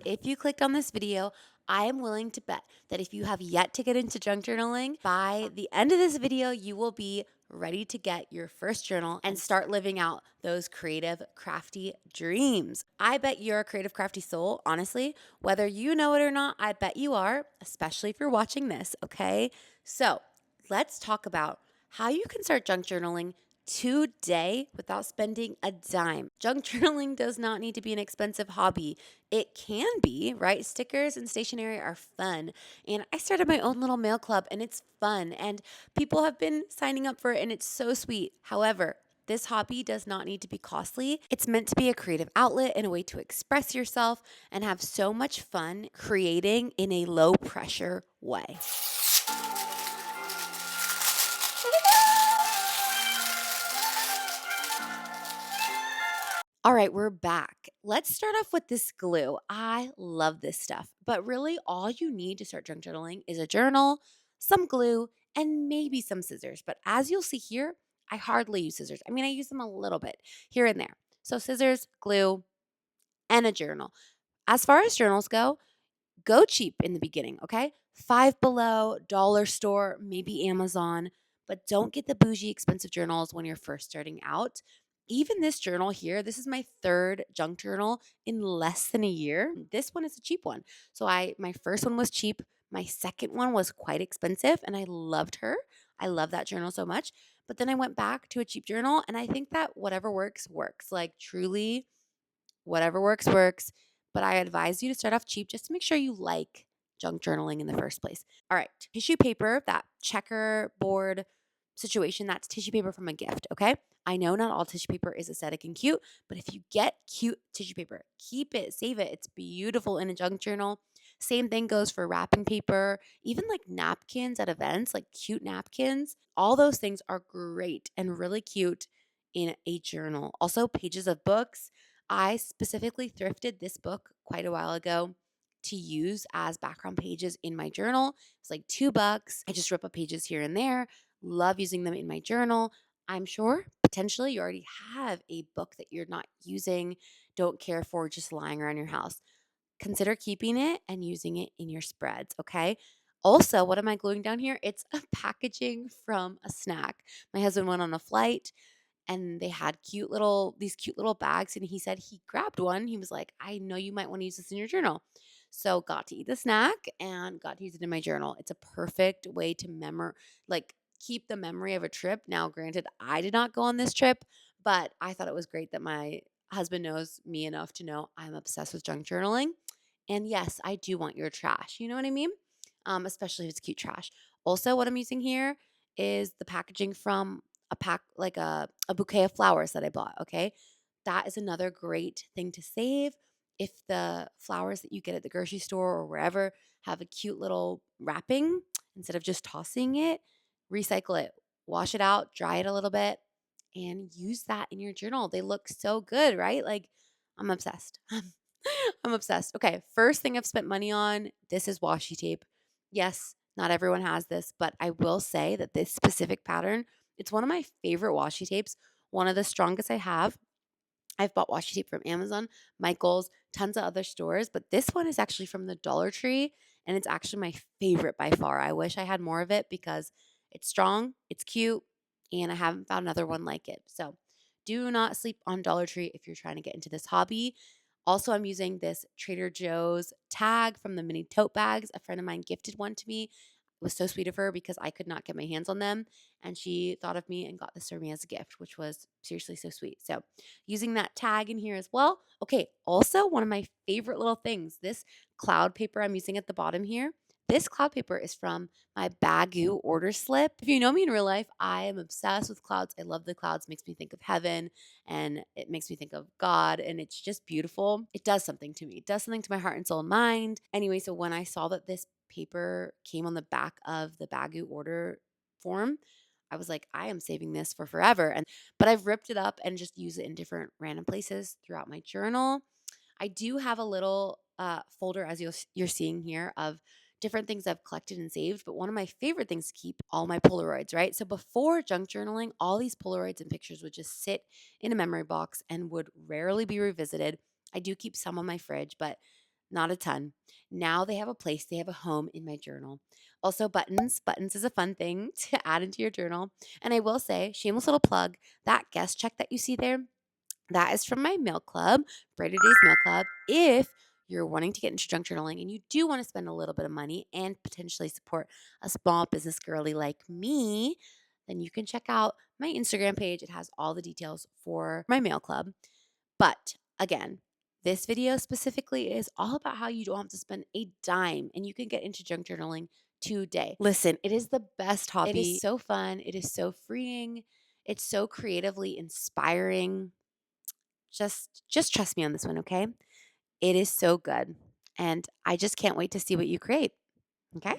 if you clicked on this video, I am willing to bet that if you have yet to get into junk journaling, by the end of this video, you will be ready to get your first journal and start living out those creative, crafty dreams. I bet you're a creative, crafty soul, honestly. Whether you know it or not, I bet you are, especially if you're watching this, okay? So let's talk about how you can start junk journaling today without spending a dime. Junk journaling does not need to be an expensive hobby. It can be, right? Stickers and stationery are fun. And I started my own little mail club and it's fun. And people have been signing up for it and it's so sweet. However, this hobby does not need to be costly. It's meant to be a creative outlet and a way to express yourself and have so much fun creating in a low pressure way. All right, we're back. Let's start off with this glue. I love this stuff, but really all you need to start junk journaling is a journal, some glue, and maybe some scissors. But as you'll see here, I hardly use scissors. I mean, I use them a little bit here and there. So scissors, glue, and a journal. As far as journals go cheap in the beginning, okay? Five Below, dollar store, maybe Amazon, but don't get the bougie expensive journals when you're first starting out. Even this journal here, this is my third junk journal in less than a year. This one is a cheap one. So my first one was cheap. My second one was quite expensive and I loved her. I love that journal so much. But then I went back to a cheap journal and I think that whatever works works. Like truly whatever works, works. But I advise you to start off cheap just to make sure you like junk journaling in the first place. All right, tissue paper, that checkerboard situation, that's tissue paper from a gift, okay? I know not all tissue paper is aesthetic and cute, but if you get cute tissue paper, keep it, save it. It's beautiful in a junk journal. Same thing goes for wrapping paper, even like napkins at events, like cute napkins. All those things are great and really cute in a journal. Also, pages of books. I specifically thrifted this book quite a while ago to use as background pages in my journal. It's like $2. I just rip up pages here and there. Love using them in my journal. I'm sure potentially you already have a book that you're not using, don't care for, just lying around your house. Consider keeping it and using it in your spreads, okay? Also, what am I gluing down here? It's a packaging from a snack. My husband went on a flight and they had these cute little bags and he said he grabbed one. He was like, "I know you might want to use this in your journal." So got to eat the snack and got to use it in my journal. It's a perfect way to keep the memory of a trip. Now, granted, I did not go on this trip, but I thought it was great that my husband knows me enough to know I'm obsessed with junk journaling. And yes, I do want your trash. You know what I mean? Especially if it's cute trash. Also, what I'm using here is the packaging from a bouquet of flowers that I bought. Okay. That is another great thing to save. If the flowers that you get at the grocery store or wherever have a cute little wrapping, instead of just tossing it, recycle it, wash it out, dry it a little bit, and use that in your journal. They look so good, right? Like, I'm obsessed. I'm obsessed. Okay, first thing I've spent money on, this is washi tape. Yes, not everyone has this, but I will say that this specific pattern, it's one of my favorite washi tapes, one of the strongest I have. I've bought washi tape from Amazon, Michael's, tons of other stores, but this one is actually from the Dollar Tree and it's actually my favorite by far. I wish I had more of it because it's strong, it's cute, and I haven't found another one like it. So do not sleep on Dollar Tree if you're trying to get into this hobby. Also, I'm using this Trader Joe's tag from the mini tote bags. A friend of mine gifted one to me. It was so sweet of her because I could not get my hands on them. And she thought of me and got this for me as a gift, which was seriously so sweet. So, using that tag in here as well. Okay, also, one of my favorite little things, this cloud paper I'm using at the bottom here. This cloud paper is from my Bagu order slip. If you know me in real life, I am obsessed with clouds. I love the clouds. It makes me think of heaven and it makes me think of God and it's just beautiful. It does something to me. It does something to my heart and soul and mind. Anyway, so when I saw that this paper came on the back of the Bagu order form, I was like, I am saving this for forever. But I've ripped it up and just use it in different random places throughout my journal. I do have a little folder, as you're seeing here, of different things I've collected and saved. But one of my favorite things to keep, all my Polaroids, right? So before junk journaling, all these Polaroids and pictures would just sit in a memory box and would rarely be revisited. I do keep some on my fridge, but not a ton. Now they have a place, they have a home in my journal. Also, buttons. Buttons is a fun thing to add into your journal. And I will say, shameless little plug, that guest check that you see there, that is from my mail club, Brighter Days Mail Club. If you're wanting to get into junk journaling and you do want to spend a little bit of money and potentially support a small business girly like me, then you can check out my Instagram page. It has all the details for my mail club. But again, this video specifically is all about how you don't have to spend a dime and you can get into junk journaling today. Listen, it is the best hobby. It is so fun. It is so freeing. It's so creatively inspiring. Just trust me on this one, okay? It is so good. And I just can't wait to see what you create. Okay?